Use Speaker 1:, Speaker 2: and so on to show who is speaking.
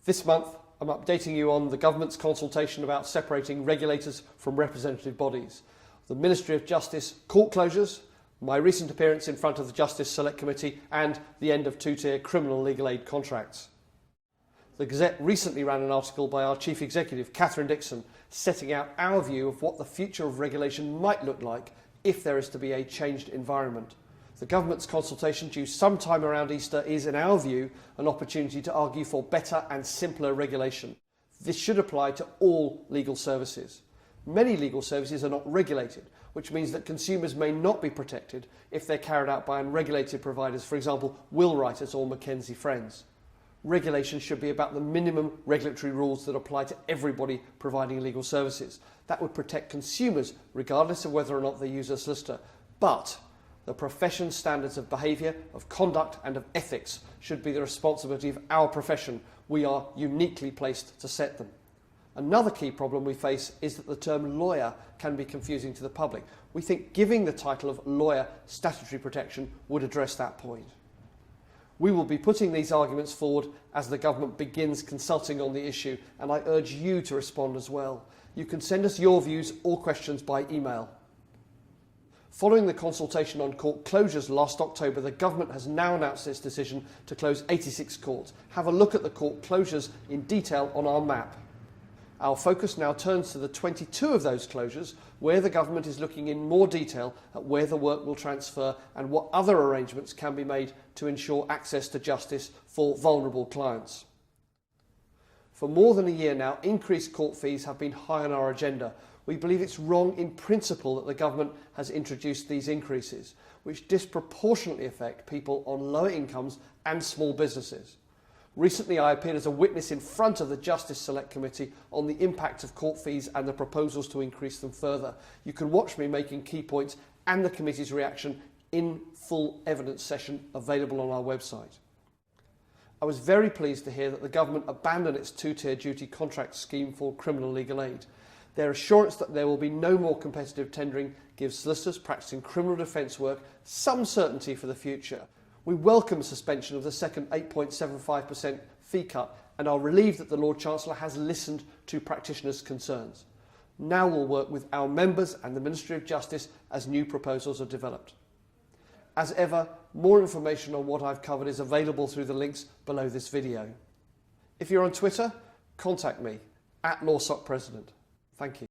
Speaker 1: This month, I'm updating you on the government's consultation about separating regulators from representative bodies, the Ministry of Justice court closures, my recent appearance in front of the Justice Select Committee, and the end of two-tier criminal legal aid contracts. The Gazette recently ran an article by our Chief Executive, Catherine Dixon, setting out our view of what the future of regulation might look like if there is to be a changed environment. The government's consultation due sometime around Easter is, in our view, an opportunity to argue for better and simpler regulation. This should apply to all legal services. Many legal services are not regulated, which means that consumers may not be protected if they're carried out by unregulated providers, for example, will writers or Mackenzie Friends. Regulation should be about the minimum regulatory rules that apply to everybody providing legal services. That would protect consumers regardless of whether or not they use a solicitor. But the profession's standards of behaviour, of conduct and of ethics should be the responsibility of our profession. We are uniquely placed to set them. Another key problem we face is that the term lawyer can be confusing to the public. We think giving the title of lawyer statutory protection would address that point. We will be putting these arguments forward as the government begins consulting on the issue, and I urge you to respond as well. You can send us your views or questions by email. Following the consultation on court closures last October, the government has now announced its decision to close 86 courts. Have a look at the court closures in detail on our map. Our focus now turns to the 22 of those closures, where the government is looking in more detail at where the work will transfer and what other arrangements can be made to ensure access to justice for vulnerable clients. For more than a year now, increased court fees have been high on our agenda. We believe it's wrong in principle that the government has introduced these increases, which disproportionately affect people on lower incomes and small businesses. Recently, I appeared as a witness in front of the Justice Select Committee on the impact of court fees and the proposals to increase them further. You can watch me making key points and the committee's reaction in full evidence session available on our website. I was very pleased to hear that the government abandoned its two-tier duty contract scheme for criminal legal aid. Their assurance that there will be no more competitive tendering gives solicitors practicing criminal defence work some certainty for the future. We welcome suspension of the second 8.75% fee cut and are relieved that the Lord Chancellor has listened to practitioners' concerns. Now we'll work with our members and the Ministry of Justice as new proposals are developed. As ever, more information on what I've covered is available through the links below this video. If you're on Twitter, contact me @LawSocPresident. Thank you.